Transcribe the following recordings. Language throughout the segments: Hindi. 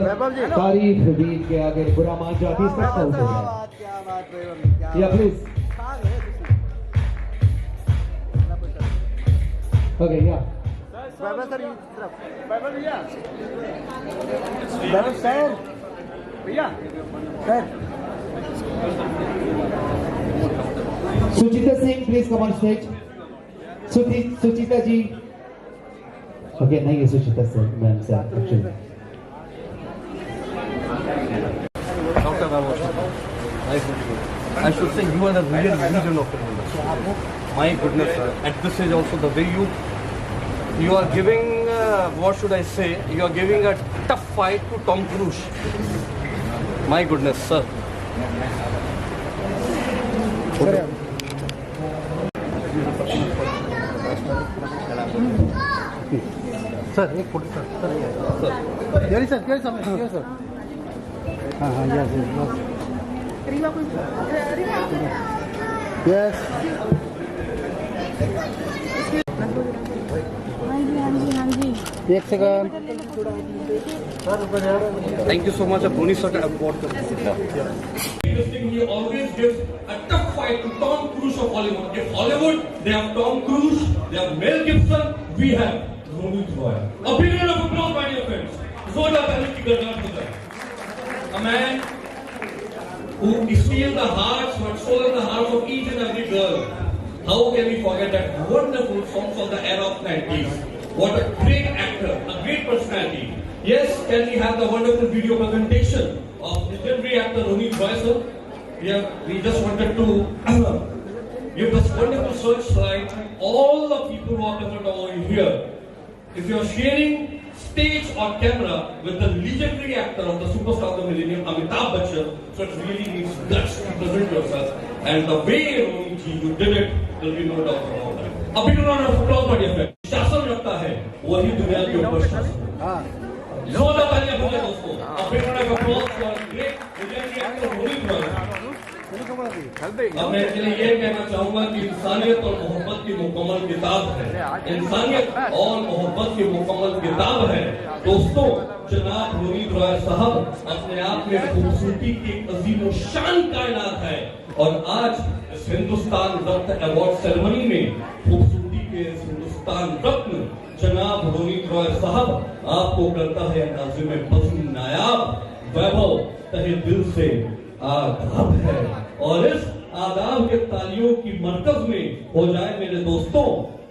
तारीफ बीत के आगे बुरा मान जाती है। या प्लीज ओके या सर भैया sir Suchita Singh please come on stage. Suchita ji okay नहीं है Suchita sir ma'am sir actually I should say you are the real vision of film industry. My goodness, sir. At this age also, the way you are giving, what should I say? You are giving a tough fight to Tom Cruise. My goodness, sir. Sir एक फोटो सर यारी सर हाँ हाँ यस यस एक second Thank you so much, Dhoni sir. He always gives a tough fight to Tom Cruise of Hollywood. If Hollywood, they have Tom Cruise, they have Mel Gibson, we have Ronit Roy. A big round of applause, my dear friends. Zoda Talent ki gargaar ho jaye. A man who steals the hearts, but stole the hearts of each and every girl. How can we forget that wonderful songs of the era of 90s? What a great actor, a great personality. Yes, can we have the wonderful video presentation of legendary actor Ronit Roy, sir? Yeah, we just wanted to give this wonderful searchlight all the people who are present over here. If you are sharing stage or camera with the legendary actor of the superstar of the millennium, Amitabh Bachchan, so it really needs guts to present yourself. And the way Ronit ji you did it, there will be no doubt about that. A big round of applause, my dear friend. शासन रखता है वही दुनिया के ऊपर शासन। जोरदार तालियां हो जाए दोस्तों। A big round of applause for great legendary actor Ronit Roy. अब मैं इसके लिए ये कहना चाहूंगा कि इंसानियत और मोहब्बत की मुकम्मल किताब है। इंसानियत और मोहब्बत की मुकम्मल किताब है। दोस्तों, जनाब रोनित रॉय साहब अपने आप में खूबसूरती की अजीम शान कायनात है और आज इस हिंदुस्तान रत्न अवार्ड सेरेमनी में खूबसूरती के हिंदुस्तान रत्न जनाब रोनित रॉय साहब आपको करता है नाज़िम बज़्म नायाब वैभव तहे दिल से आदाब है और इस आदाब के तालियों की मरकज में हो जाए मेरे दोस्तों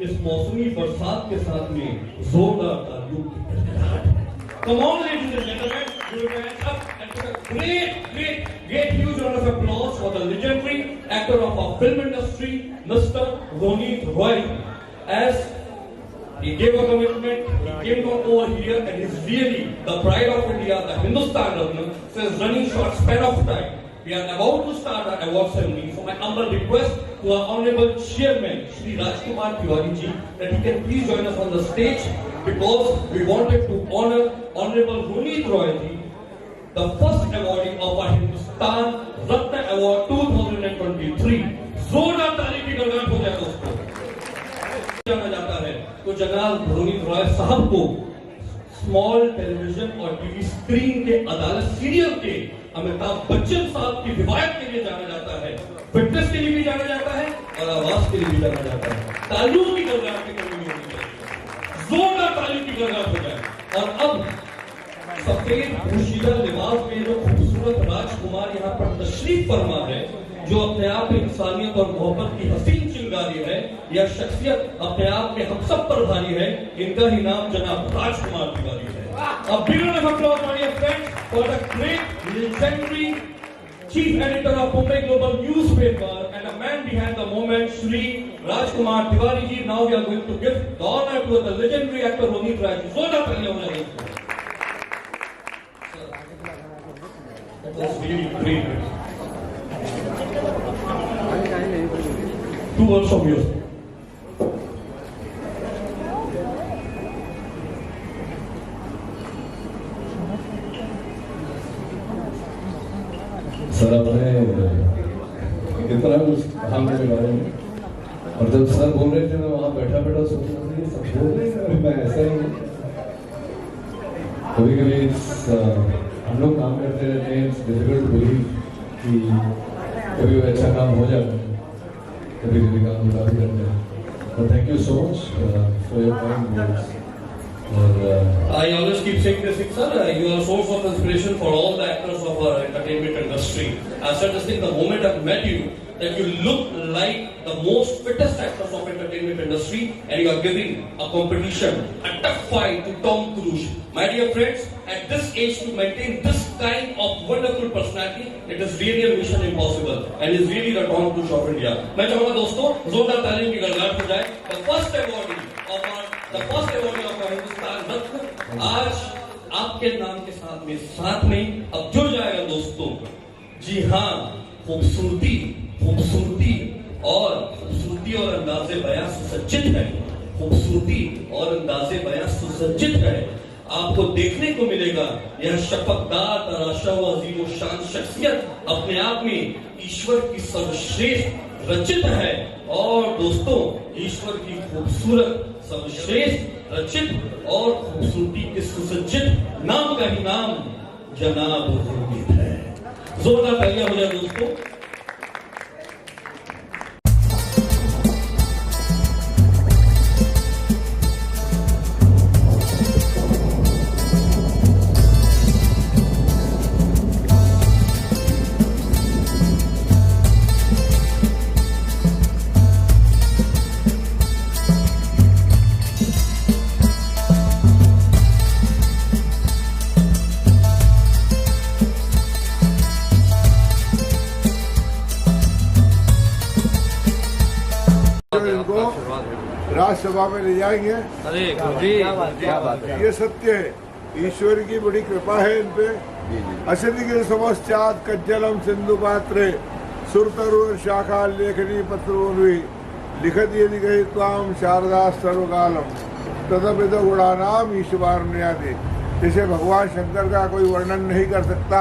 इस मौसमी बरसात के साथ में जोरदार तालियों की गड़गड़ाहट। Come on, ladies and gentlemen, give your hands up and put a great huge round of applause for the legendary actor of our film industry, Mr. Ronit Roy. As he gave a commitment, he came down over here and is really the pride of India, the Hindustan Ratna, says running short span of time. We are about to start our award ceremony. So my humble request to our Honorable Chairman, Shri Rajkumar Tiwari ji, that he can please join us on the stage because we wanted to honor Honorable Ronit Roy ji, the first awardee of our Hindustan Ratna Award 2023. जोरदार ताली की गड़गड़ाहट हो जाए दोस्तों। जाना जाता है तो जनाब रोनित रॉय साहब को स्मॉल टेलीविजन और टीवी स्क्रीन के अदालत सीरियल के अमिताभ बच्चन साहब की रिवायत के लिए जाना जाता है, फिटनेस के लिए भी जाना जाता है और आवाज के लिए भी जाना जाता है। तालियों की गड़गड़ाहट की कमी नहीं होनी चाहिए, जोरदार तालियों की गड़गड़ाहट हो जाए। और अब सफेद पोशीदा लिबास में जो खूबसूरत राजकुमार यहाँ पर तशरीफ फरमा है, जो अपने आप में इंसानियत और मोहब्बत की हसीन चिंगारी है, यह शख्सियत अपने आप में हम सब पर भारी है। इनका ही नाम जनाब राजकुमार तिवारी है। A big round of applause, my dear friends, for the great legendary chief editor of Mumbai Global newspaper and a man behind the moment, Shri Rajkumar Tiwari ji. Now we are going to give the honor to the legendary actor Ronit Roy ji. जोरदार तालियां हो जाए। That was really great. 2 words from you. Sir आपने कितना कुछ कहा मेरे बारे में और जब सर बोल रहे थे मैं वहाँ बैठा सोच रहा था सब बोल रहे हैं मैं ऐसा ही हूँ। कभी कभी डिफिकल्ट टू बिलीव कि कभी अच्छा काम हो जाएगा, कभी कभी काम काफी करते हैं। But thank you so much for your kind words. I always keep saying this, sir. You are a source of inspiration for all the actors of our entertainment industry. I said this thing the moment I met you, that you look like the most fittest actors of entertainment industry, and you are giving a competition, a tough fight to Tom Cruise. My dear friends, at this age to maintain this kind of wonderful personality, it is really a mission impossible, and is really the Tom Cruise of India. मैं चाहूँगा दोस्तों जोरदार तालियों की गड़गड़ाहट हो जाए। The first awardee of our Hindustan रत्न आज आपके नाम के साथ में अब जुड़ जाएगा दोस्तों। जी हाँ, खूबसूरती और अंदाज़े बयां सुसज्जित है, खूबसूरती और अंदाज़े बयां सुसज्जित है। आपको देखने को मिलेगा यह शफकदार तराशा व अजीम व शान शख्सियत अपने आप में ईश्वर की सर्वश्रेष्ठ रचित है। और दोस्तों ईश्वर की खूबसूरत सर्वश्रेष्ठ रचित और खूबसूरती के सुसज्जित नाम का ही नाम जनाब गुरमीत है। जोरदार तालियां हो जाए दोस्तों। इनको राज्यसभा में ले जाएंगे। अरे गुरुजी क्या बात है, ये सत्य है, ईश्वर की बड़ी कृपा है इन पे। अशनिगिर समश्चात कज्जलम सिंधु पात्रे सुरतरुर शाखा लेखनी पत्रोन्वी लिखत यदि गही त्वाम शारदा सर्वकालम तदपित गुणानाम ईश्वरण्यादि। जैसे भगवान शंकर का कोई वर्णन नहीं कर सकता,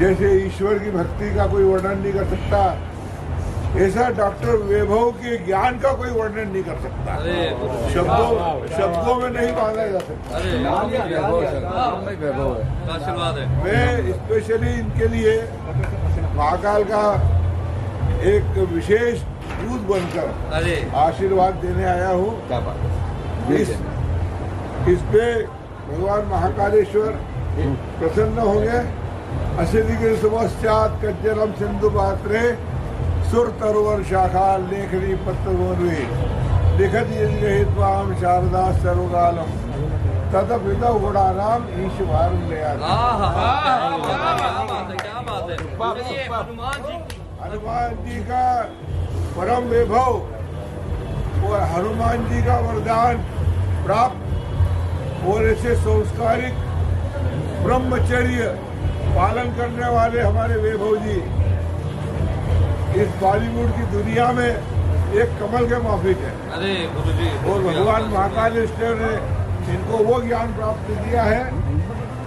जैसे ईश्वर की भक्ति का कोई वर्णन नहीं कर सकता, ऐसा डॉक्टर वैभव के ज्ञान का कोई वर्णन नहीं कर सकता। शब्दों में नहीं बांधा जा सकता। आशीर्वाद है। मैं स्पेशली इनके लिए महाकाल का एक विशेष दूत बनकर आशीर्वाद देने आया हूँ। इस पे भगवान महाकालेश्वर प्रसन्न होंगे। अशनिगिर समश्चात कज्जलम सिंधु पात्रे सुर तरुवर शाखा लेखनी पत्रोन्वी लिखत यदि त्वाम शारदा सर्वकालम तदपित गुणानाम ईश्वरण्यादि। हनुमान जी का परम वैभव और हनुमान जी का वरदान प्राप्त और ऐसे संस्कारिक ब्रह्मचर्य पालन करने वाले हमारे वैभव जी इस बॉलीवुड की दुनिया में एक कमल के माफिक है। अरे गुरुजी और भगवान महाकालेश्वर ने इनको वो ज्ञान प्राप्त किया है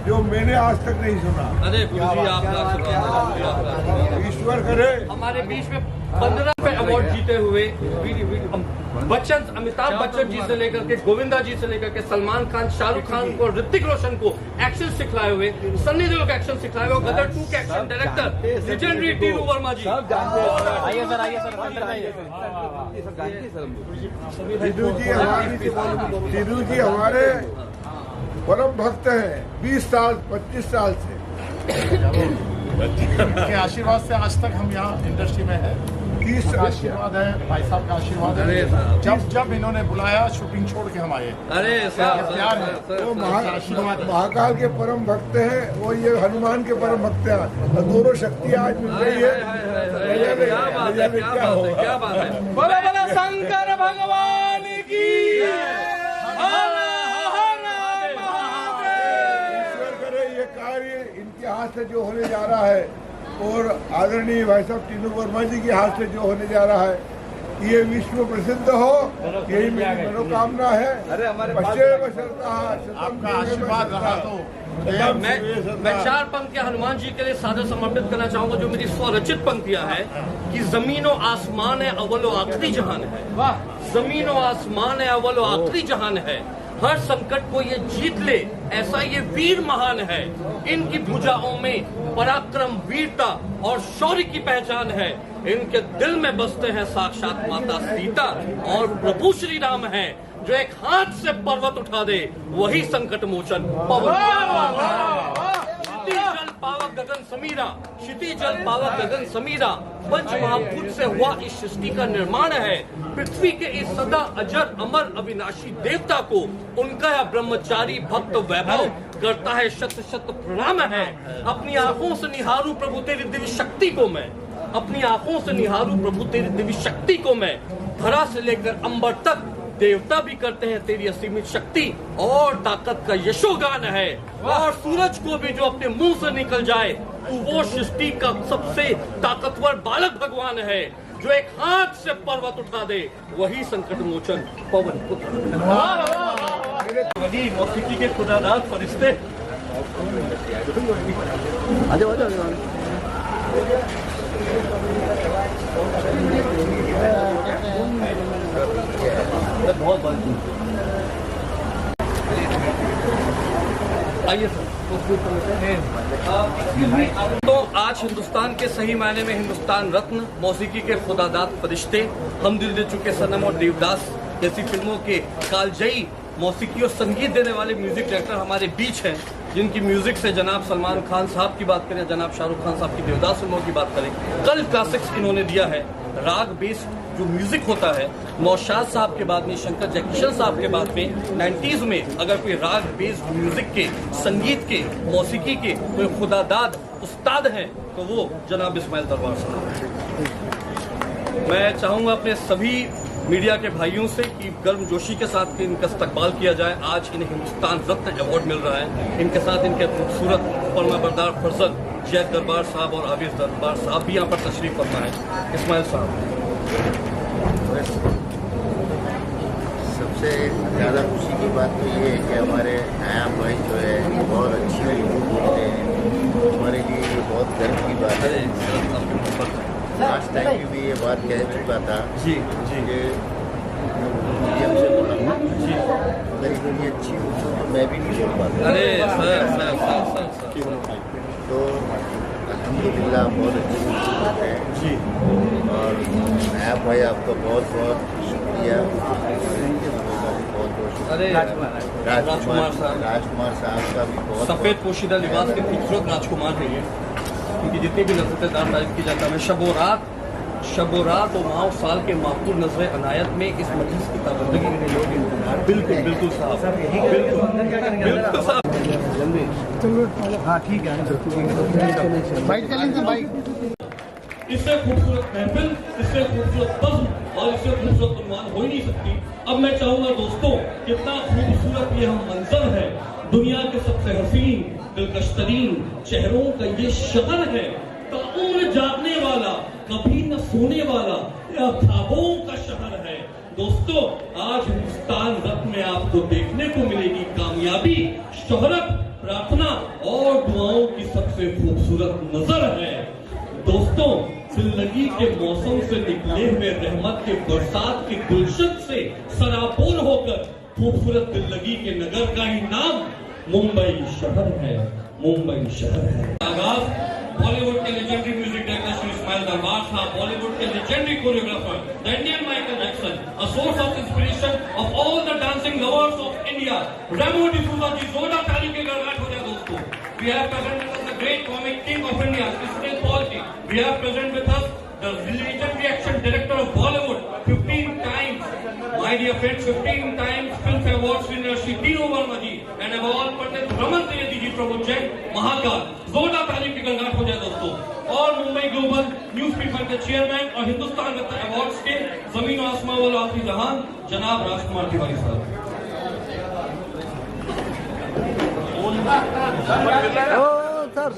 जो मैंने आज तक नहीं सुना। अरे गुरुजी आपका आशीर्वाद। ईश्वर करे हमारे बीच में 15 अवार्ड जीते हुए बच्चन, अमिताभ बच्चन जी से लेकर के गोविंदा जी से लेकर के सलमान खान, शाहरुख खान को, ऋतिक रोशन को एक्शन सिखलाए हुए, सन्नी देओल को एक्शन सिखलाए हुए, गदर 2 के action director legendary Tinu Verma ji. आइए सिद्धू जी हमारे परम भक्त हैं 20 साल 25 साल से। के आशीर्वाद से आज तक हम यहाँ इंडस्ट्री में हैं। 30 साल आशीर्वाद है, भाई साहब का आशीर्वाद है। जब इन्होंने बुलाया शूटिंग छोड़ के हम आए। अरे प्यार है। वो महाकाल के परम भक्त हैं, वो ये हनुमान के परम भक्त हैं। दोनों शक्तियाँ आज मिल रही है। क्या बात है। बोला बोला शंकर भगवान की। ये कार्य इनके हाथ से जो होने जा रहा है और आदरणीय भाई साहब टीनू वर्मा जी के हाथ से जो होने जा रहा है, ये विश्व प्रसिद्ध हो, यही मेरी मनोकामना है। आपका आशीर्वाद रहा तो मैं 4 पंक्तियां हनुमान जी के लिए सादर समर्पित करना चाहूंगा, जो मेरी स्वरचित पंक्तियां हैं कि जमीन और आसमान है, अव्वल और आखिरी जहान है। जमीन और आसमान है, अव्वल और आखिरी जहान है। हर संकट को ये जीत ले ऐसा ये वीर महान है। इनकी भुजाओं में पराक्रम, वीरता और शौर्य की पहचान है। इनके दिल में बसते हैं साक्षात माता सीता और प्रभु श्री राम हैं। जो एक हाथ से पर्वत उठा दे वही संकट मोचन पवन। क्षिति जल पावक गगन समीरा, क्षिति जल पावक गगन समीरा, पंच महाभूत से हुआ इस सृष्टि का निर्माण है। पृथ्वी के इस सदा अजर अमर अविनाशी देवता को उनका यह ब्रह्मचारी भक्त वैभव करता है शत शत प्रणाम है। अपनी आंखों से निहारू प्रभु तेरी दिव्य शक्ति को मैं, अपनी आंखों से निहारू प्रभु तेरी दिव्य शक्ति को मैं। धरा से लेकर अंबर तक देवता भी करते हैं तेरी असीमित शक्ति और ताकत का यशोगान है। और सूरज को भी जो अपने मुंह से निकल जाए तो वो सृष्टि का सबसे ताकतवर बालक भगवान है। जो एक हाथ से पर्वत उठा दे वही संकट मोचन पवन पुत्र। मौसीकी के खुदादाद फरिश्ते। बहुत आइए सर। तो आज हिंदुस्तान के सही मायने में हिंदुस्तान रत्न, मौसीकी के खुदादाद फरिश्ते, हम दिल दे चुके सनम और देवदास जैसी फिल्मों के कालजयी मौसीकी और संगीत देने वाले म्यूजिक डायरेक्टर हमारे बीच हैं, जिनकी म्यूजिक से जनाब सलमान खान साहब की बात करें, जनाब शाहरुख खान साहब की देवदास फिल्मों की बात करें, कल क्लासिक्स इन्होंने दिया है। राग बेस्ड जो म्यूजिक होता है, नौशाद साहब के बाद में, शंकर जयकिशन साहब के बाद में 90s में अगर कोई राग बेस्ड म्यूजिक के, संगीत के, मौसीकी के कोई खुदादाद उस्ताद हैं तो वो जनाब इस्माइल दरबार साहब। मैं चाहूँगा अपने सभी मीडिया के भाइयों से कि गर्मजोशी के साथ इनका इस्तकबाल किया जाए। आज इन्हें हिंदुस्तान रत्न अवार्ड मिल रहा है। इनके साथ इनके खूबसूरत फरमाबरदार फर्जंद जैद दरबार साहब और आबिद दरबार साहब भी यहाँ पर तशरीफ फरमा है। इस्माइल साहब, सबसे ज़्यादा खुशी की बात तो ये है कि हमारे नया भाई जो है बहुत अच्छी उर्दू बोलते हैं। हमारे लिए ये बहुत गर्व की बात है। लास्ट टाइम भी ये बात कह चुका था जी जी कि मीडियम से बोला जी, अगर इतनी अच्छी उर्दू तो मैं भी नहीं बोल पाता। अरे सर तो अल्हम्दुलिल्लाह बहुत अच्छी उर्दू बोलते हैं जी। और नया भाई आपका बहुत बहुत शुक्रिया, बहुत बहुत अरे राजकुमार साहब का भी बहुत सफेद पोशीदा लिबास के खूबसूरत राजकुमार है ये। क्योंकि जितनी भी लज़्ज़तेदार तारीफ की जाता है, शब रात और माह साल के माकूल नजर अनायत में इस मजलिस की ताबंदगी में लोग बिल्कुल बिल्कुल साहब, बिल्कुल साहब। हाँ ठीक है, इससे खूबसूरत महफिल, इससे खूबसूरत बज़्म और इससे खूबसूरत उन्वान हो ही नहीं सकती। अब मैं चाहूंगा दोस्तों, कितना खूबसूरत ये हम मंजर है। दुनिया के सबसे हसीन दिलकश तरीन चेहरों का ये शहर है, ताउम्र जागने वाला, कभी न सोने वाला, यह ख्वाबों का शहर है। दोस्तों, आज हिंदुस्तान रत्न में आपको देखने को मिलेगी कामयाबी, शोहरत, प्रार्थना और दुआओं की सबसे खूबसूरत नजर है। दोस्तों, जिंदगी के मौसम से निकले हुए रहमत के बरसात के गुलशन से सराबोर होकर खूबसूरत जिंदगी के नगर का ही नाम मुंबई शहर है, मुंबई शहर है। आगाज बॉलीवुड के legendary music director Shri Ismail Darbar साहब, बॉलीवुड के legendary choreographer the Indian Michael Jackson, a source of inspiration of all the dancing lovers of India, Remo D'Souza ji, जोरदार ताली के गड़गड़ाहट हो जाए दोस्तों। We have present with us the great comic king of India, Mr. Paul King. We have present with us the legendary action director of Bollywood, 15 times, my dear friends, 15 times Film Awards winner Shri Dino Verma ji, and above all Pandit Raman Trivedi ji from Ujjain, Mahakal. जोरदार ताली की गड़गड़ाहट हो जाए दोस्तों। और मुंबई ग्लोबल न्यूज़पेपर के चेयरमैन और हिंदुस्तान रत्न अवार्ड्स के जमीन आसमां वाला आखिरी जहान जनाब राजकुमार तिवारी साहब। Sir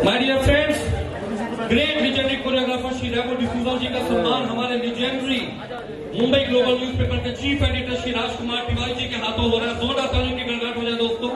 my dear friends, great legendary choreographer Shri Remo D'Souza ji का सम्मान हमारे लीजेंडरी मुंबई ग्लोबल न्यूज़पेपर के चीफ एडिटर श्री राजकुमार तिवारी जी के हाथों हो रहा है। जोरदार तालियों की गड़गड़ाहट हो जाए दोस्तों।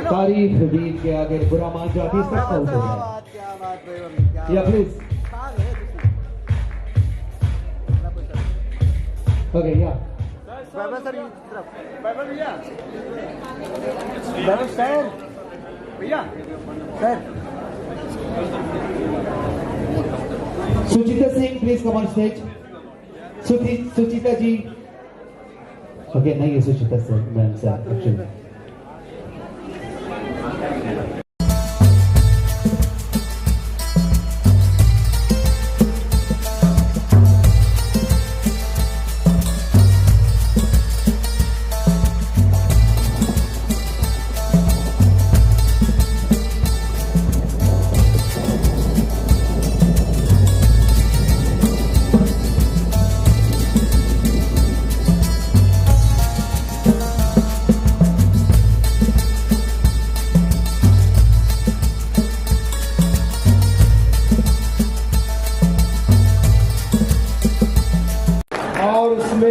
तारीफ वीर के आगे बुरा मान जाती है सबका उठ गया या प्लीज ओके या Suchita Singh please come on stage. Suchita ji okay नहीं है Suchita sir ma'am sir actually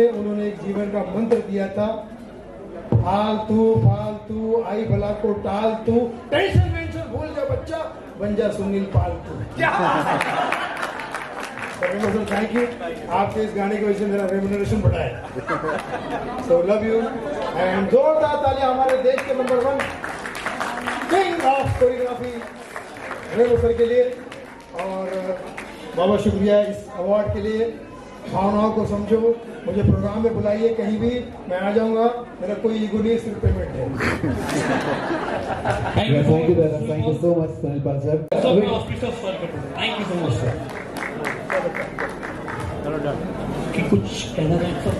उन्होंने एक जीवन का मंत्र दिया था, फालतू फालतू आई भला को टाल तू, टेंशन वेंशन भूल जा बच्चा, बन जा सुनील पालतू। थैंक यू, आपके इस गाने की वजह से मेरा रेम्यूनरेशन बढ़ा है। सो लव यू एंड जोरदार तालियां हमारे देश के number 1 king of choreography Remo sir के लिए। और बहुत शुक्रिया इस अवार्ड के लिए। भावनाओं को समझो, मुझे प्रोग्राम में बुलाइए कहीं भी, मैं आ जाऊंगा, मेरा कोई ईगो नहीं, सिर्फ पेमेंट है। Thank you so much Sunil Pal sir. Thank you so much sir. कुछ कहना है sir?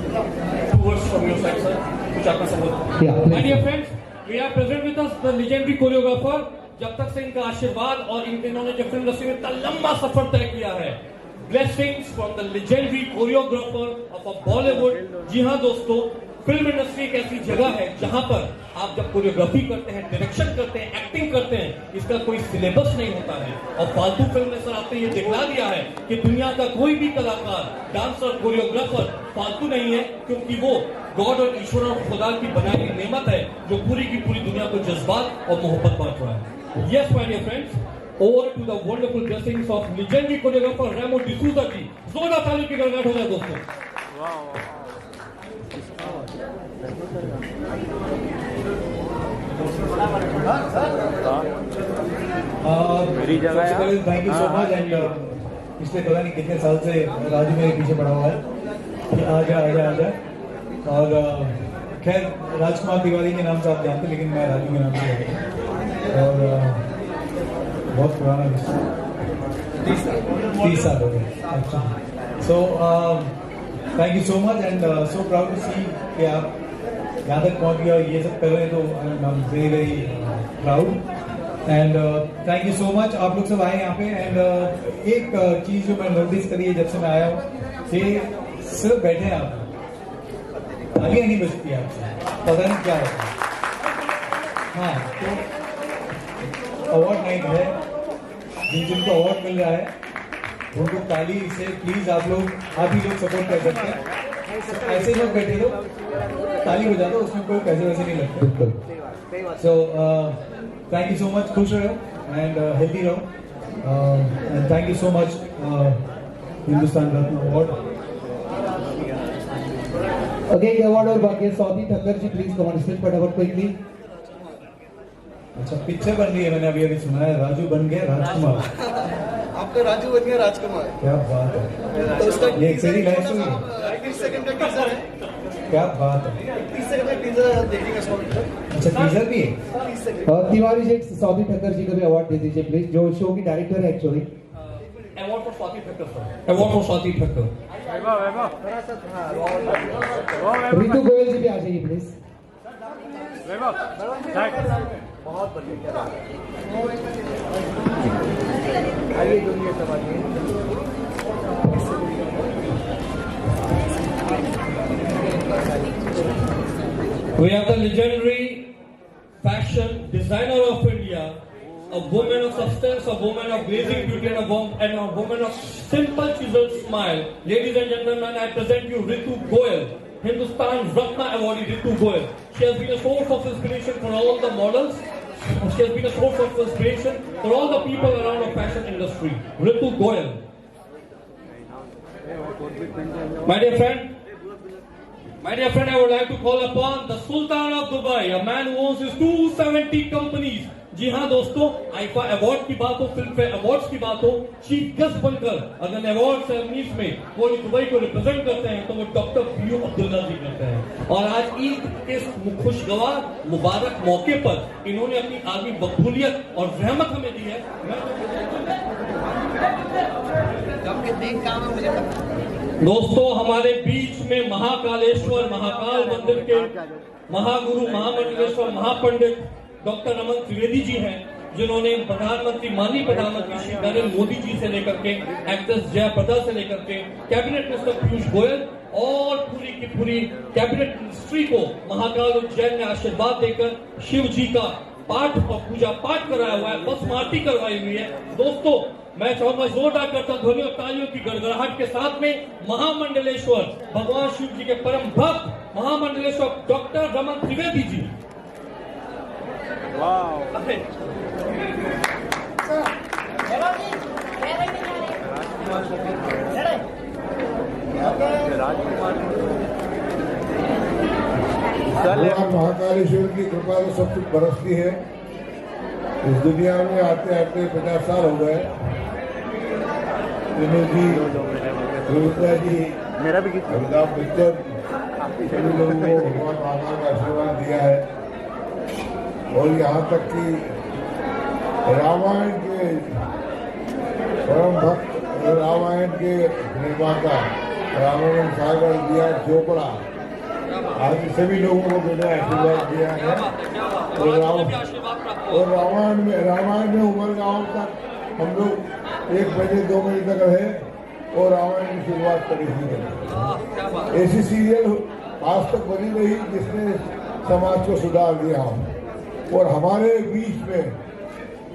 Words from your side sir, कुछ आपका संबोधन। My dear friends, we are present with us the legendary choreographer. जब तक से इनका आशीर्वाद और इन्होंने जो फिल्म इंडस्ट्री में इतना लंबा सफर तय किया है, blessings from the legendary choreographer of a Bollywood. जी हाँ दोस्तों, फिल्म इंडस्ट्री एक ऐसी जगह है जहां पर आप जब कोरियोग्राफी करते हैं, डायरेक्शन करते हैं, एक्टिंग करते हैं, इसका कोई सिलेबस नहीं होता है। और फालतू फिल्म में सर आपने ये दिखला दिया है कि दुनिया का कोई भी कलाकार, डांसर, कोरियोग्राफर फालतू नहीं है, क्योंकि वो गॉड और ईश्वर और खुदा की बनाई हुई नेमत है जो पूरी की पूरी दुनिया को जज्बात और मोहब्बत बांट रहा है। Yes, my dear friends, over to the wonderful blessings of legendary choreographer Remo D'Souza जी। जोरदार तालियों की गड़गड़ाहट हो जाए दोस्तों। मेरी जगह thank you so much. And पिछले पता नहीं कितने साल से राजू मेरे पीछे पड़ा हुआ है, आजा आजा आजा। और खैर राजकुमार तिवारी के नाम से आप जानते, लेकिन मैं राजू के नाम से, और बहुत पुराना 30 साल हो गए। अच्छा, so thank you so much and so proud to see कि आप यहाँ तक पहुँच गए और ये सब कर रहे हैं, तो I am very very proud and thank you so much. आप लोग सब आए यहाँ पे। एंड एक चीज़ जो मैं नोटिस करी है जब से मैं आया हूँ, कि सिर्फ बैठे हैं आप, तालियां नहीं बजती आपसे, पता नहीं क्या होता है। हाँ, तो अवार्ड नाइट है, जिनको अवार्ड मिल रहा है उनको ताली से प्लीज आप ही लोग सपोर्ट कर सकते हैं। ऐसे ही मत बैठे लो, ताली बजा दो, उसमें कोई पैसे वैसे नहीं लगते। बिल्कुल। So thank you so much, खुश रहो and healthy रहो, and thank you so much Hindustan Ratna award. Okay, एक अवार्ड और बाकी है। स्वाति ठक्कर जी प्लीज कम ऑन स्टेज फटाफट क्विकली। अच्छा, पिक्चर बन रही है, मैंने अभी अभी सुना है, राजू बन गया राजकुमार। आपका राजू बन गया राजकुमार। क्या बात है, तो उसका ये एक सही लाइफ स्टोरी है। 30 सेकंड का टीजर है। क्या बात है, 30 सेकंड का टीजर देखेंगे इसको। अच्छा टीजर भी है। 30 सेकंड। और तिवारी जी स्वाति ठक्कर जी को भी अवार्ड दे दीजिए प्लीज, जो शो की डायरेक्टर है actually. Award for Swati Thakkar sir, award for Swati Thakkar. Ritu Goyal ji भी आ जाइए प्लीज। बहुत बढ़िया। आइए दुनिया सब आइए। We have the legendary fashion designer of India, a woman of substance, a woman of blazing beauty, and a woman of simple chiseled smile. Ladies and gentlemen, I present you Ritu Goyal, Hindustan Ratna Awardee Ritu Goyal. She has been a source of inspiration for all the models. She has been a source of inspiration for all the people around the fashion industry. Ritu Goyal. My dear friend, I would like to call upon the Sultan of Dubai, a man who owns his 270 companies. जी हाँ दोस्तों, आईफा अवार्ड की बात हो, फिल्म फेयर अवार्ड्स की बात हो, चीफ गेस्ट बनकर अगर अवार्ड सेरेमनीज में कोई दुबई को रिप्रेजेंट करते हैं तो वो डॉक्टर पीयू अब्दुल्ला जी करते हैं। और आज ईद के खुशगवार मुबारक मौके पर इन्होंने अपनी आदमी मकबूलियत और रहमत हमें दी है। दोस्तों, हमारे बीच में महाकालेश्वर महाकाल मंदिर के महागुरु महामंडलेश्वर महापंडित डॉक्टर रमन त्रिवेदी जी हैं, जिन्होंने माननीय प्रधानमंत्री श्री नरेंद्र मोदी जी से लेकर के एक्ट्रेस जयाप्रदा से लेकर के कैबिनेट मिनिस्टर पीयूष गोयल और पूरी की पूरी कैबिनेट मिनिस्ट्री को महाकाल उज्जैन में आशीर्वाद देकर शिव जी का पाठ और पूजा पाठ कराया हुआ है, बस आरती करवाई हुई है। दोस्तों, मैं चाहूंगा जोरदार करता ध्वनि और तालियों की गड़गड़ाहट के साथ में महामंडलेश्वर भगवान शिव जी के परम भक्त महामंडलेश्वर डॉक्टर रमन त्रिवेदी जी। भगवान महाकालेश्वर की कृपा तो सब कुछ बरसती है। इस दुनिया में आते आते 50 साल हो गए। विनोद जी, गोविंदा जी, अमिताभ बच्चन, सभी लोगों को भगवान महाकाल का आशीर्वाद दिया है। और यहाँ तक कि रामायण के परम भक्त, रामायण के निर्माता रामायण सागर दिया चोपड़ा आज सभी लोगों को मैंने आशीर्वाद दिया है। और रामायण में उमर गांव तक हम लोग 1 बजे 2 बजे तक रहे और रामायण की शुरुआत करी थी। ऐसी सीरियल आज तक बनी रही जिसने समाज को सुधार दिया। और हमारे बीच में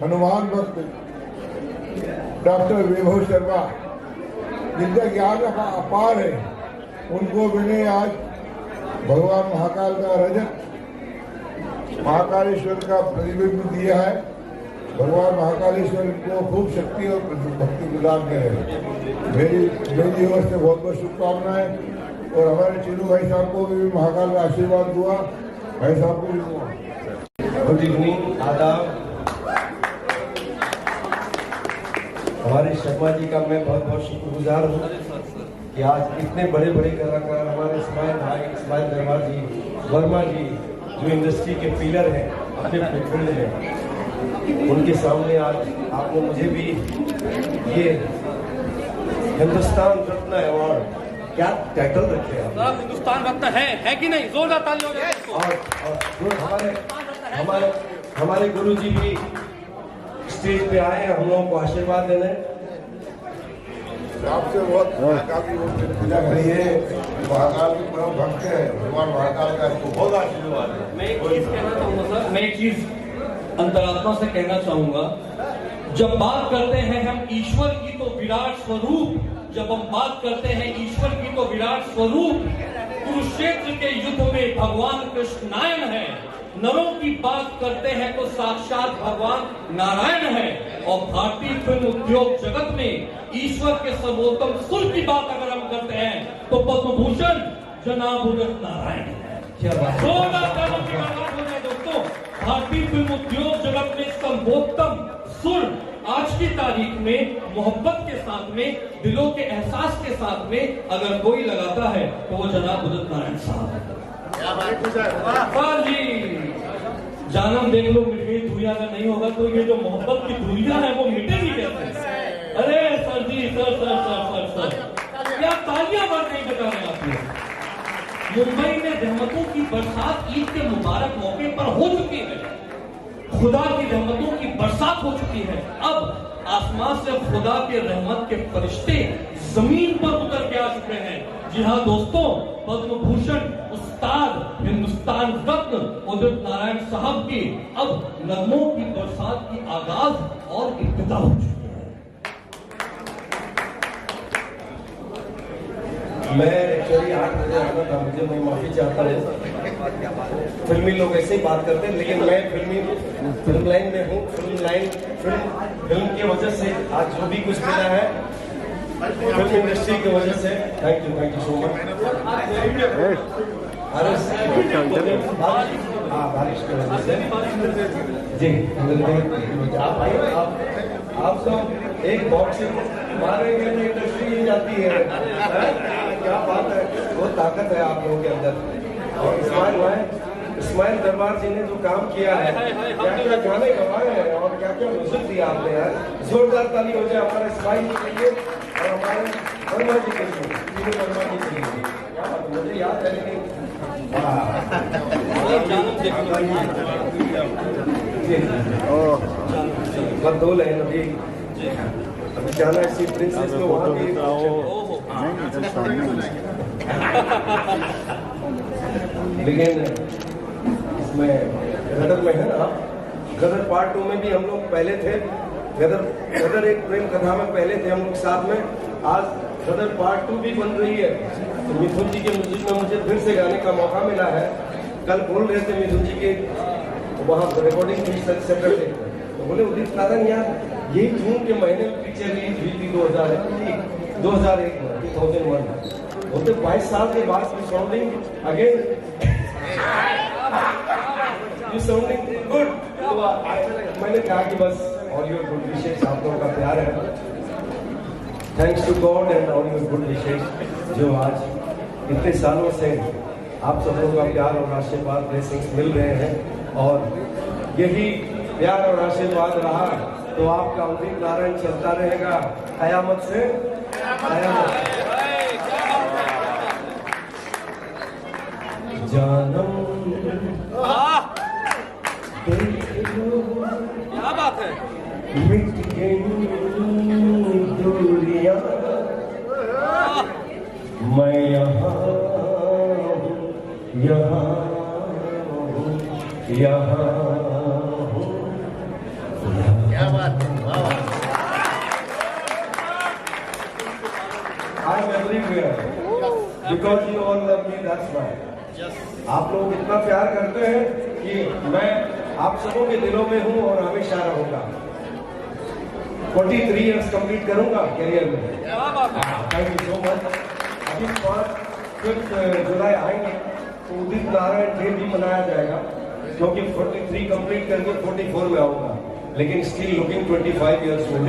हनुमान भक्त डॉक्टर वैभव शर्मा, जिनका ज्ञान अपार है, उनको मैंने आज भगवान महाकाल का रजत महाकालेश्वर का प्रतिबिंब दिया है। भगवान महाकालेश्वर को खूब शक्ति और भक्ति प्रदान करें। मेरी ओर से बहुत बहुत शुभकामनाएं। और हमारे चिन्नू भाई साहब को भी महाकाल का आशीर्वाद हुआ, भाई साहब को भी हुआ। गुड इवनिंग, आदाब। हमारे शर्मा जी का मैं बहुत बहुत शुक्रगुजार हूँ कि आज इतने बड़े बड़े कलाकार हमारे इस्माइल भाई, इस्माइल दरबार जी, वर्मा जी, जो इंडस्ट्री के पिलर हैं, अपने फील्ड में, उनके सामने आज आपने मुझे भी ये हिंदुस्तान रत्न अवार्ड, क्या टाइटल रखे आप? हिंदुस्तान रत्न है कि नहीं? जोरदार ताली हो जाए। और हमारे गुरु जी भी स्टेज पे आए हैं हम लोगों को आशीर्वाद देने। आपसे बहुत महाकाल की पूजा करिए। महाकाल के परम भक्त है, भगवान महाकाल का आपको बहुत आशीर्वाद है। मैं एक चीज कहना चाहूंगा सर, मैं एक चीज अंतरात्मा से कहना चाहूंगा, जब बात करते हैं हम ईश्वर की तो विराट स्वरूप जब हम बात करते हैं ईश्वर की तो विराट स्वरूप कुरुक्षेत्र के युद्ध में भगवान कृष्ण नारायण है। नरों की बात करते हैं तो साक्षात भगवान नारायण है। और भारतीय फिल्म उद्योग जगत में ईश्वर के सर्वोत्तम सुर की बात अगर हम करते हैं तो पद्म भूषण जनाब उदित नारायण है। क्या बात है दोस्तों, भारतीय फिल्म उद्योग जगत में सर्वोत्तम सुर आज की तारीख में मोहब्बत के साथ में, दिलों के एहसास के साथ में अगर कोई लगाता है तो वो जनाब उदित नारायण साहब है। सर जी, जानम देख लो, मिट गई दूरियां अगर नहीं होगा तो ये जो मोहब्बत की दूरियां हैं वो मिटेगी कैसे? अरे sir ji, sir sir sir sir sir क्या तालियां बात नहीं बता रहे आप। मुंबई में रहमतों की बरसात ईद के मुबारक मौके पर हो चुकी है। खुदा की रहमतों की बरसात हो चुकी है। अब आसमान से खुदा के रहमत के फरिश्ते जमीन पर उतर के आ चुके हैं। जी हाँ दोस्तों, पद्म भूषण उस्ताद हिंदुस्तान रत्न उदित नारायण साहब की अब नगमों की बरसात की आगाज और इब्तिदा हो चुकी है। मैं एक्चुअली 8 बजे आना था, मुझे मैं माफी चाहता हूँ। फिल्मी लोग ऐसे ही बात करते हैं, लेकिन मैं फिल्म लाइन में हूँ। फिल्म की वजह से आज जो भी कुछ मिला है फिल्म इंडस्ट्री की वजह से, थैंक यू सो मच। बारिश की वजह से जी आप सब एक बॉक्सिंग मारेंगे तो इंडस्ट्री ही जाती है। क्या बात है, बहुत ताकत है आप लोगों के अंदर। और इस्माइल दरबार जी ने जो काम किया है, क्या क्या गाने गवाए हैं और क्या क्या म्यूजिक दिया आपने यार। जोरदार ताली हो जाए हमारे इस्माइल जी के लिए और हमारे वर्मा जी के लिए, वर्मा जी के लिए। क्या बात, मुझे याद है लेकिन बदौल है अभी जाना इसी प्रिंसेस को वहाँ भी। लेकिन इसमें गदर में है ना, गदर पार्ट 2 में भी हम लोग पहले थे। गदर एक प्रेम कथा में पहले थे हम लोग साथ में। आज गदर पार्ट 2 भी बन रही है। तो मिथुन जी के म्यूजिक में मुझे फिर से गाने का मौका मिला है। कल बोल रहे थे मिथुन जी के वहाँ रिकॉर्डिंग थी सैटरडे, तो बोले उदित नारायण यार यही जून के महीने में पिक्चर रिलीज हुई थी 2001 में 2001। बोलते 22 साल के बाद sounding again, you sounding good. तो मैंने कहा कि बस ऑल योर गुड विशेष, आप लोगों का प्यार है। Thanks to God and all your good wishes, जो आज इतने सालों से आप सब लोगों का प्यार और आशीर्वाद ब्लेसिंग्स मिल रहे हैं। और यही प्यार और आशीर्वाद रहा तो आपका उदित नारायण चलता रहेगा कयामत से कयामत। जानम क्या बात है, मिट गई दूरियां, मैं यहाँ क्या बात है, वाह वाह। I'm everywhere because you all love me, that's why. आप लोग इतना प्यार करते हैं कि मैं आप सबों के दिलों में हूँ और हमेशा रहूंगा। 43 इयर्स कंप्लीट करूंगा करियर में। Thank you so much. अभी 5 जुलाई आएंगे तो उदित नारायण डे भी मनाया जाएगा, क्योंकि 43 कंप्लीट करके 44 में आऊंगा, लेकिन still looking 25 years old.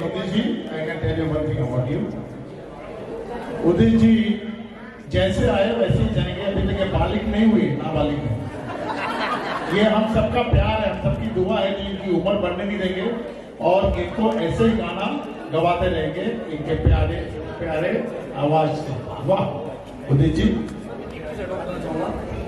Udit ji, I can tell you one thing about you. Udit ji जैसे आए वैसे ही जाएंगे। अभी तक ये बालिग नहीं हुए, नाबालिग है। ये हम सबका प्यार है, हम सबकी दुआ है कि इनकी उम्र बढ़ने नहीं देंगे और इनको ऐसे ही गाना गवाते रहेंगे इनके प्यारे प्यारे आवाज से। वाह Udit ji.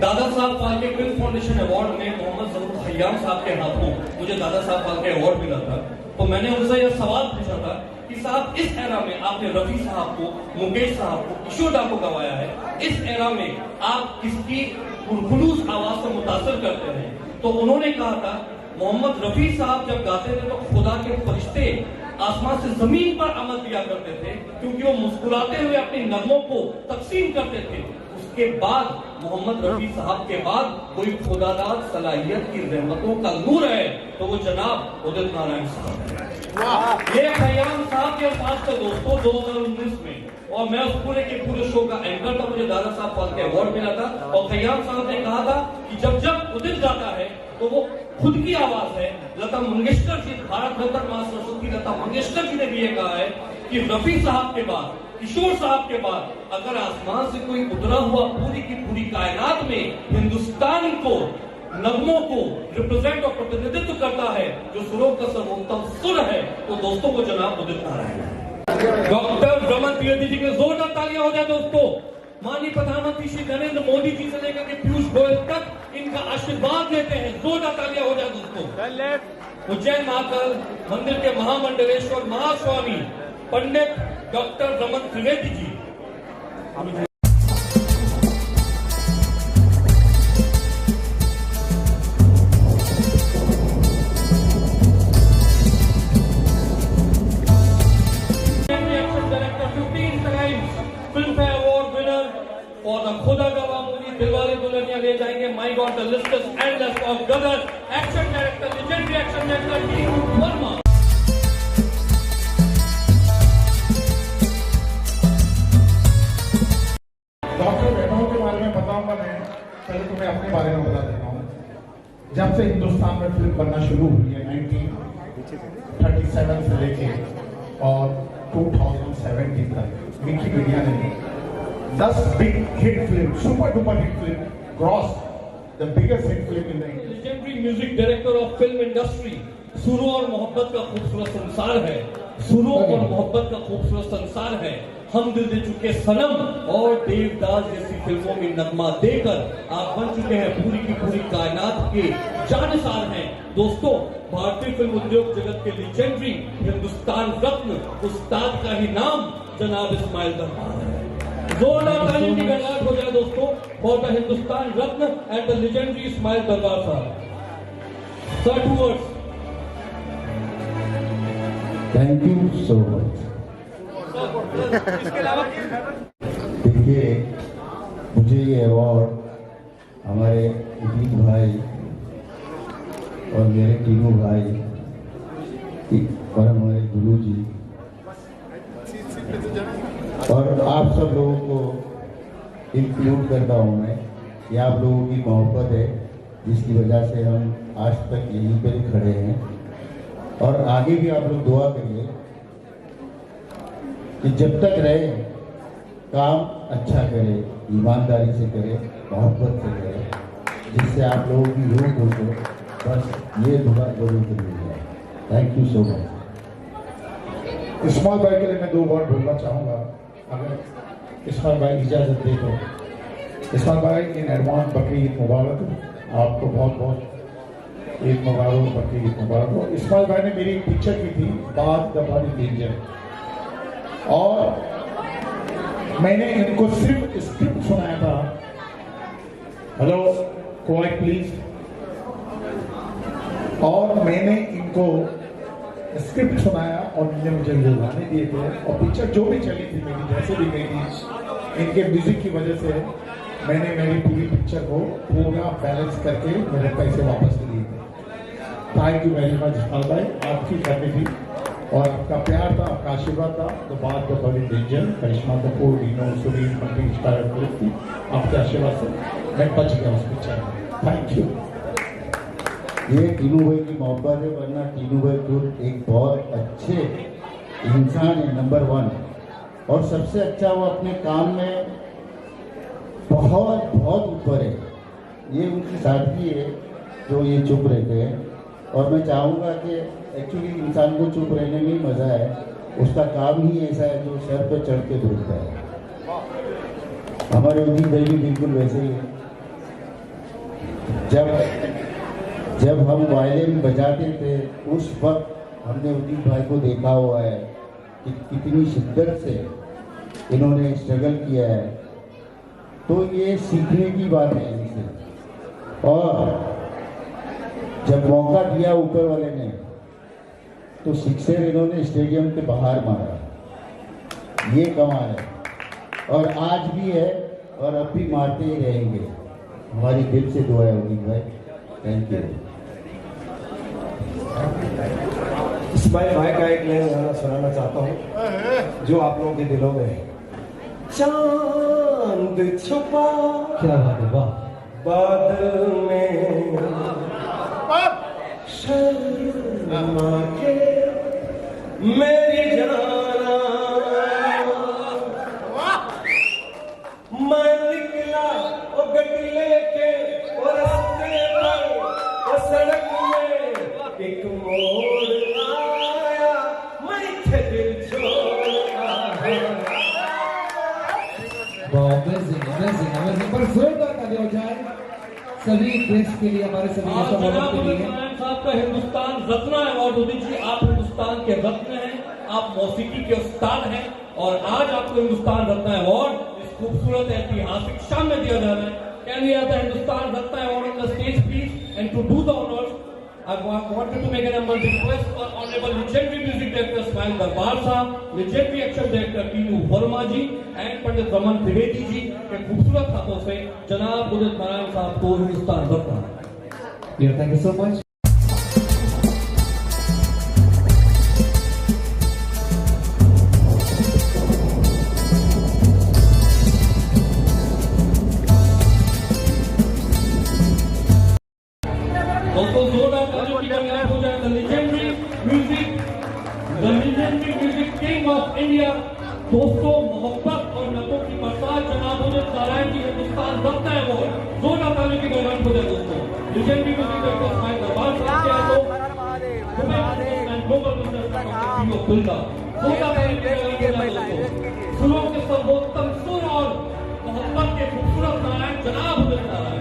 Dada Saheb Phalke film foundation award में मोहम्मद जरूर खयाम साहब के हाथों मुझे दादा साहब फाल्के अवार्ड मिला था। तो मैंने उनसे यह सवाल पूछा था कि साहब इस एरा में आपने रफी साहब को, मुकेश साहब को, किशोर को गवाया है, इस एरा में आप किसकी खुलूस आवाज से मुतासर करते हैं? तो उन्होंने कहा था मोहम्मद रफी साहब जब गाते थे तो खुदा के फरिश्ते आसमान से जमीन पर अमल किया करते थे, क्योंकि वो मुस्कुराते हुए अपने नगमों को तकसीम करते थे। उसके बाद मोहम्मद रफी साहब के बाद कोई खुदादार सलाहियत की रहमतों का नूर है तो वो जनाब उदित नारायण साहब। ये खयाम साहब के पास थे दोस्तों 2019 में, और मैं उस पूरे के पूरे शो का एंकर था, मुझे दादा साहब फाल्के अवार्ड मिला था। और खयाम साहब ने कहा था कि जब जब उदित गाता है तो वो खुद की आवाज है। लता मंगेशकर जी, भारत रत्न मां सरस्वती लता मंगेशकर जी ने भी ये कहा है कि रफी साहब के बाद, किशोर साहब के बाद अगर आसमान से कोई उतरा हुआ पूरी की पूरी कायनात में हिंदुस्तान को, नगमों को रिप्रेजेंट और प्रतिनिधित्व करता है, जो सुरों का सर्वोत्तम सुर है, तो दोस्तों को जनाब उदित नारायण। डॉक्टर रमन त्रिवेदी जी के जोरदार तालियां हो जाए दोस्तों। माननीय प्रधानमंत्री श्री नरेंद्र मोदी जी से लेकर के पीयूष गोयल तक इनका आशीर्वाद लेते हैं। जोरदार तालियां हो जाए दोस्तों। उज्जैन महाकाल मंदिर के Mahamandaleshwar Mahaswami Pandit doctor Raman Trivedi ji. For the Khuda Gawah movie Dilwale Dulhania Le Jayenge. My God, the list is endless of Gadar action director, legendary action director D Verma. Doctor Vaibhav के बारे में बताऊंगा मैं, पहले तुम्हें अपने बारे में बता देता हूँ। जब से हिंदुस्तान में फिल्म बनना शुरू हुई है 1937 से लेके और 2017 तक विकिपीडिया ने 10 big hit film, super duper hit film, gross the biggest hit film in the English. Legendary music director of film industry। सुरों और मोहब्बत का खूबसूरत संसार है, सुरों और मोहब्बत का खूबसूरत संसार है। हम दिल दे चुके सनम और देवदास जैसी फिल्मों में नगमा देकर आप बन चुके हैं पूरी की पूरी कायनात के जानसार हैं। दोस्तों, भारतीय फिल्म उद्योग जगत के लेजेंडरी हिंदुस्तान रत्न उस्ताद का ही नाम जनाब इस्माइल दरबार है। जोरदार तालियों की गड़गड़ाहट हो जाए दोस्तों for the Hindustan Ratna and the legendary Ismail Darbar Sahab. Sir, 2 words। Thank you so much. देखिए, मुझे ये अवार्ड हमारे उदित भाई और मेरे तीनों भाई और हमारे गुरु जी और आप सब लोगों को इंक्लूड करता हूँ मैं। ये आप लोगों की मोहब्बत है जिसकी वजह से हम आज तक यहीं पर खड़े हैं, और आगे भी आप लोग दुआ करिए कि जब तक रहे काम अच्छा करे, ईमानदारी से करे, मोहब्बत से करे, जिससे आप लोगों की रूह को बस ये दुआ जरूर करिएगा। Thank you so much. Ismail भाई के लिए मैं 2 वर्ड बोलना चाहूँगा, अगर इस्माइल भाई इजाज़त दे तो। इस्माइल भाई, इन एडवांस बकरी ईद मुबारक। आपको बहुत बहुत ईद मुबारक, बकरी ईद मुबारक। इस्माइल भाई ने मेरी पिक्चर की थी बाद द बड़ी डेंजर, और मैंने इनको सिर्फ स्क्रिप्ट सुनाया था। Hello quite please. और मैंने इनको स्क्रिप्ट सुनाया और इन्होंने मुझे वो गाने दिए थे, और पिक्चर जो भी चली थी मेरी, जैसे भी गई थी, इनके म्यूजिक की वजह से मैंने मेरी पूरी पिक्चर को पूरा बैलेंस करके मेरे पैसे वापस लिए थे। Thank you very much Ismail भाई, आपकी करनी थी और आपका प्यार था, आपका आशीर्वाद था। तो बात द बड़ी डेंजर, करिश्मा कपूर, रीनो सुरीन कंपनी इंस्पायर्ड फिल्म थी। आपके आशीर्वाद से मैं बच गया उस पिक्चर में। Thank you. ये टीनू भाई की मोहब्बत है, वरना टीनू भाई खुद एक बहुत अच्छे इंसान है, नंबर 1। और सबसे अच्छा वो अपने काम में बहुत बहुत ऊपर है। ये उनकी सादगी है जो ये चुप रहते हैं, और मैं चाहूँगा कि एक्चुअली इंसान को चुप रहने में ही मज़ा है। उसका काम ही ऐसा है जो सर पे चढ़ के बोलता है। हमारे उदित भाई भी बिल्कुल वैसे ही है। जब हम वायलिन बजाते थे उस वक्त हमने उदित भाई को देखा हुआ है कि कितनी शिद्दत से इन्होंने स्ट्रगल किया है। तो ये सीखने की बात है इनसे। और जब मौका दिया ऊपर वाले ने तो सिक्सर इन्होंने स्टेडियम के बाहर मारा, ये कमाल है और आज भी है और अब भी मारते ही रहेंगे। हमारी दिल से दुआ है उदित भाई, थैंक यू। इस्माइल भाई का एक नया गाना सुनाना चाहता हूँ जो आप लोगों के दिलों में है। चांद छुपा क्या बात है, वाह। बादल में शर्मा के मेरी जाना, मैं निकला वो गड्डी लेके वो रास्ते पर वो सड़क में एक मोड़ आया, मैं थे दिल छोड़ा। पर जोरदार ताली हो जाए सभी देश के लिए, हमारे सभी जनाब उदित नारायण साहब का हिंदुस्तान रत्न अवार्ड। उदित जी, आप हिंदुस्तान के रत्न हैं, आप मौसीकी के उस्ताद हैं और आज आपको हिंदुस्तान रत्न अवार्ड इस खूबसूरत ऐतिहासिक शाम में दिया जा रहा है। Can we have the Hindustan Ratna award on the stage please? And to do the honors, I wanted to make an humble request for Honorable Legendary Music Director Ismail Darbar Sahab, Legendary Action Director Tinu Verma ji and Pandit Raman Trivedi ji के खूबसूरत हाथों से जनाब उदित नारायण साहब को Hindustan Ratna. Thank you so much. दोस्तों जोरदार तालियों की बरकत हो जाए। The legendary music king of India, दोस्तों मोहब्बत और नतों की बरसात जनाब उदित नारायण जी हिंदुस्तान रत्न अवार्ड। जोरदार तालियों की बरकत हो जाए दोस्तों। Legendary music director Ismail Darbar साहब के हाथों ग्लोबल बिजनेस जोरदार तालियों की बरकत हो जाए दोस्तों। सुरों के सर्वोत्तम सुर और मोहब्बत के खूबसूरत नारायण जनाब उदित नारायण।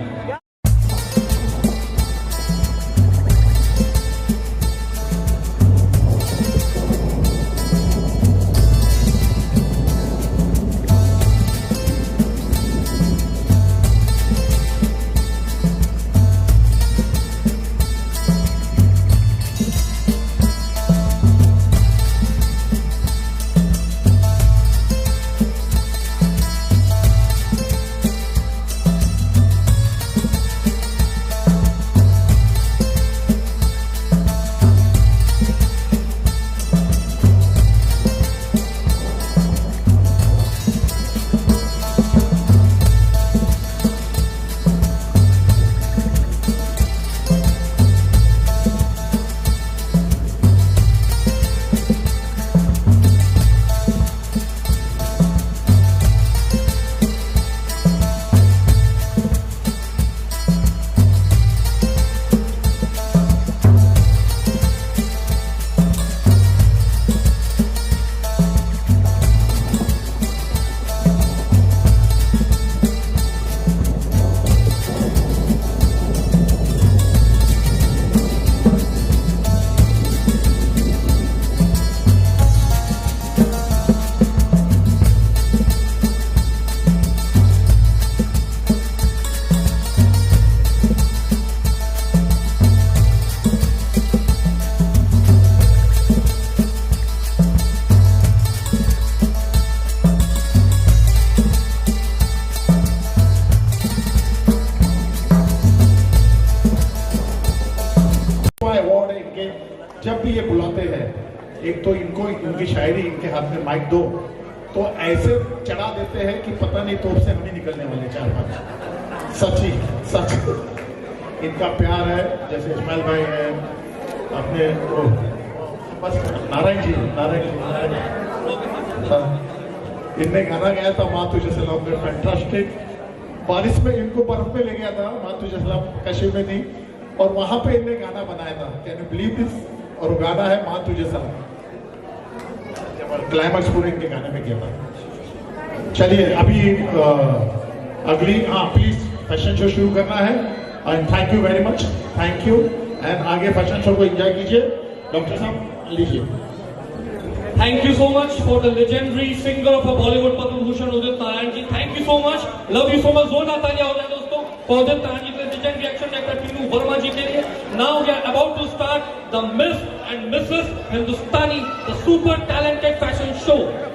जब भी ये बुलाते हैं, एक तो इनको इनकी शायरी इनके हाथ में माइक दो तो ऐसे चढ़ा देते हैं कि पता नहीं तोप से हम ही निकलने वाले 4-5। सच्ची सच इनका प्यार है। जैसे इस्माइल भाई है, अपने बस नारायण जी इनने गाना गाया था माँ तुझे सलाम में, फैंटास्टिक। बारिश में इनको बर्फ में ले गया था, माँ तुझे सलाम कश्मीर में थी और वहां पे इनने गाना बनाया था, कैन यू बिलीव दिस। और वो गाना है माँ तुझे सलाम, क्लाइमैक्स पूरे इनके गाने में किया था। चलिए अभी अगली प्लीज फैशन शो शुरू करना है and thank you very much, thank you. And आगे फैशन शो को एंजॉय कीजिए। डॉक्टर साहब लीजिए। Thank you so much for the legendary singer of a Bollywood Padma Bhushan Udit Narayan ji. Thank you so much. Love you so much. जोरदार तालियां हो जाए दोस्तों। उदित नारायण जी के instant reaction director Tinu Verma ji ke liye. Now we are about to start the Miss and Mrs. Hindustani, the super talented fashion show.